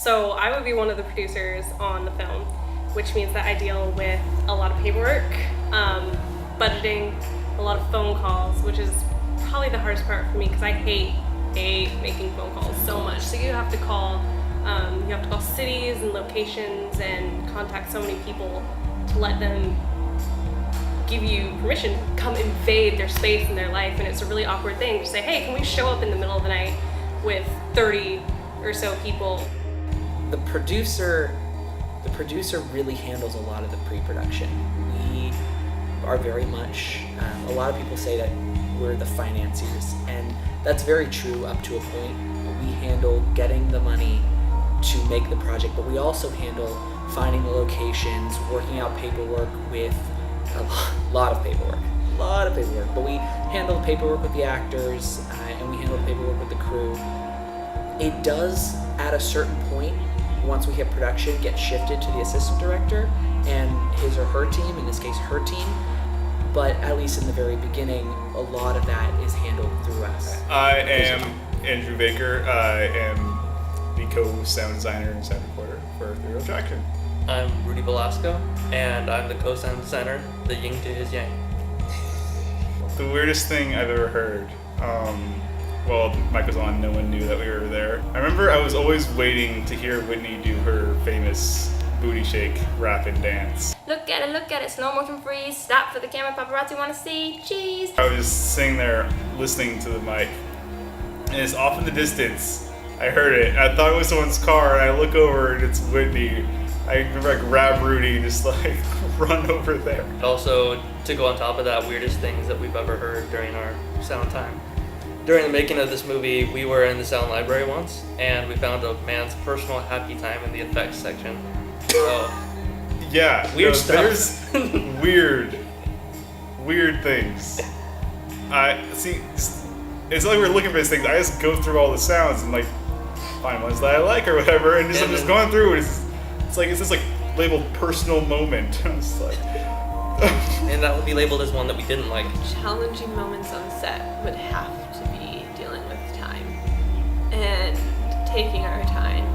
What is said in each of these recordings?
So I would be one of the producers on the film, which means that I deal with a lot of paperwork, budgeting, a lot of phone calls, which is probably the hardest part for me because I hate making phone calls so much. So you have to call cities and locations and contact so many people to let them give you permission to come invade their space and their life, and it's a really awkward thing to say, hey, can we show up in the middle of the night with 30 or so people? The producer really handles a lot of the pre-production. We are very much, a lot of people say that we're the financiers, and that's very true up to a point. We handle getting the money to make the project, but we also handle finding the locations, working out paperwork with a lot of paperwork, but we handle the paperwork with the actors, and we handle the paperwork with the crew. It does, at a certain point, once we hit production, get shifted to the assistant director and his or her team, in this case her team, but at least in the very beginning, a lot of that is handled through us. I am Andrew Baker. I am the co-sound designer and sound recorder for Ethereal Attraction. I'm Rudy Velasco, and I'm the co-sound designer, the yin to his yang. The weirdest thing I've ever heard, well, the mic was on, no one knew that we were there. I remember I was always waiting to hear Whitney do her famous booty shake, rap, and dance. Look at it, slow motion freeze, stop for the camera, paparazzi wanna see, cheese. I was just sitting there listening to the mic, and it's off in the distance. I heard it, I thought it was someone's car, and I look over and it's Whitney. I remember I grab Rudy and just like run over there. Also, to go on top of that, weirdest things that we've ever heard during our sound time. During the making of this movie, we were in the sound library once, and we found a man's personal happy time in the effects section. So, yeah, weird stuff. There's weird things. I see. It's like we're looking for these things. I just go through all the sounds and like find ones that I like or whatever, and I'm just going through it. It's this like labeled personal moment. I'm just like. And that would be labeled as one that we didn't like. Challenging moments on set would have to be dealing with time and taking our time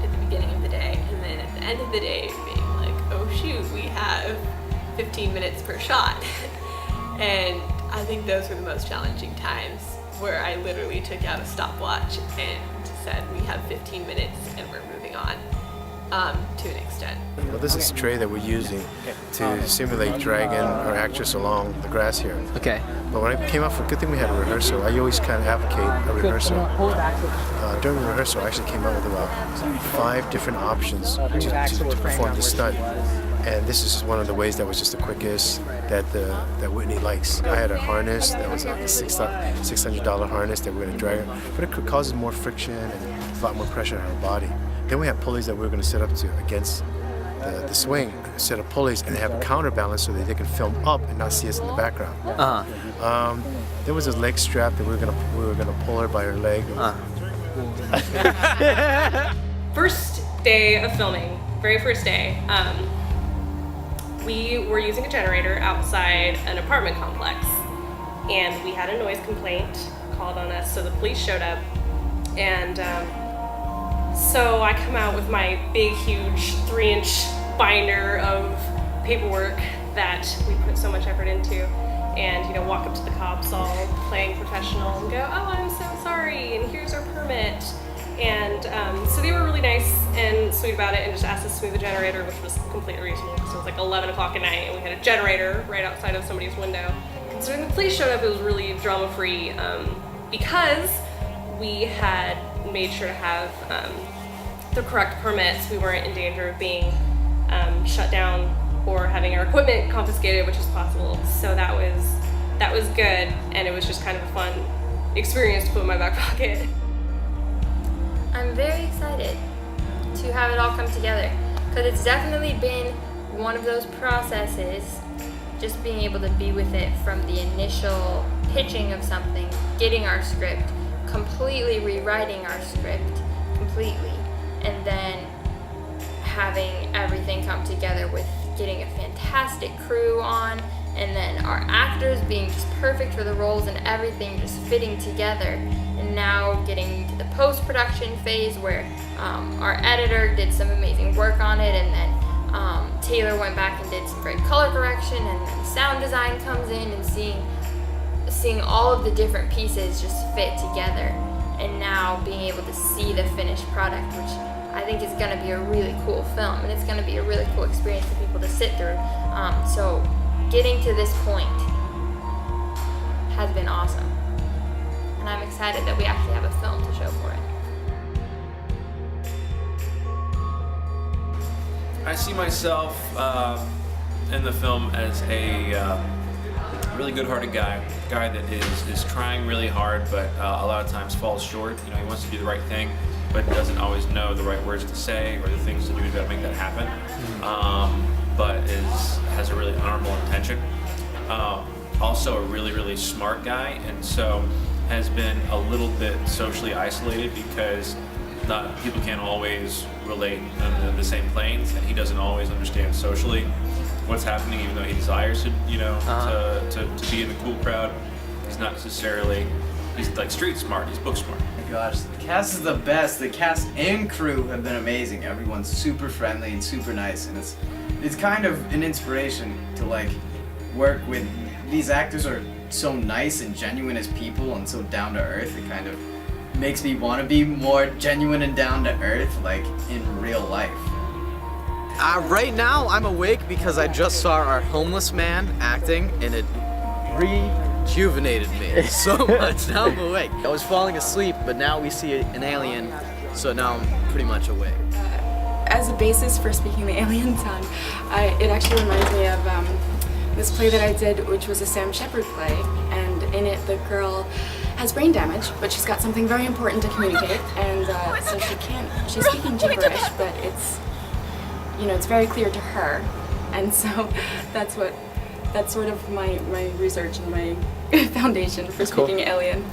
at the beginning of the day, and then at the end of the day being like, oh shoot, we have 15 minutes per shot. And I think those were the most challenging times, where I literally took out a stopwatch and said we have 15 minutes and we're moving on. To an extent. Well, this is a tray that we're using to simulate dragging our actress along the grass here. Okay. But when I came up with, good thing we had a rehearsal. I always kind of advocate a rehearsal. During the rehearsal, I actually came up with about 5 different options to perform the stunt. And this is one of the ways that was just the quickest that Whitney likes. I had a harness that was like a $600 harness that we're going to drag her, but it causes more friction and a lot more pressure on her body. Then we have pulleys that we're going to set up to against the swing, set of pulleys, and have a counterbalance so that they can film up and not see us in the background. There was a leg strap that we were gonna pull her by her leg. First day of filming, very first day, we were using a generator outside an apartment complex, and we had a noise complaint called on us, so the police showed up, and so I come out with my big, huge 3-inch binder of paperwork that we put so much effort into, and walk up to the cops all playing professional and go, oh, I'm so sorry, and here's our permit. And so they were really nice and sweet about it and just asked us to move the generator, which was completely reasonable because it was like 11 o'clock at night and we had a generator right outside of somebody's window. Considering the police showed up, it was really drama-free because we had made sure to have the correct permits. We weren't in danger of being shut down or having our equipment confiscated, which is possible. So that was good, and it was just kind of a fun experience to put in my back pocket. I'm very excited to have it all come together, because it's definitely been one of those processes, just being able to be with it from the initial pitching of something, getting our script, completely rewriting our script completely, and then having everything come together with getting a fantastic crew on, and then our actors being just perfect for the roles and everything just fitting together, and now getting to the post-production phase where our editor did some amazing work on it, and then Taylor went back and did some great color correction, and then sound design comes in, and seeing all of the different pieces just fit together, and now being able to see the finished product, which I think is going to be a really cool film, and it's going to be a really cool experience for people to sit through. So getting to this point has been awesome, and I'm excited that we actually have a film to show for it. I see myself in the film as a really good-hearted guy that is trying really hard, but a lot of times falls short. You know, he wants to do the right thing, but doesn't always know the right words to say or the things to do to make that happen. But has a really honorable intention. Also a really, really smart guy, and so has been a little bit socially isolated because people can't always relate on the same planes, and he doesn't always understand socially what's happening, even though he desires to, to be in the cool crowd. He's not necessarily, he's like street smart, he's book smart. Oh my gosh, the cast is the best. The cast and crew have been amazing. Everyone's super friendly and super nice, and it's kind of an inspiration to like work with. These actors are so nice and genuine as people and so down to earth. It kind of makes me want to be more genuine and down to earth, like in real life. Right now, I'm awake because I just saw our homeless man acting, and it rejuvenated me so much. Now I'm awake. I was falling asleep, but now we see an alien, so now I'm pretty much awake. As a basis for speaking the alien tongue, it actually reminds me of this play that I did, which was a Sam Shepard play, and in it the girl has brain damage, but she's got something very important to communicate, and so she's speaking gibberish, but it's very clear to her, and so that's sort of my research and my foundation for speaking alien.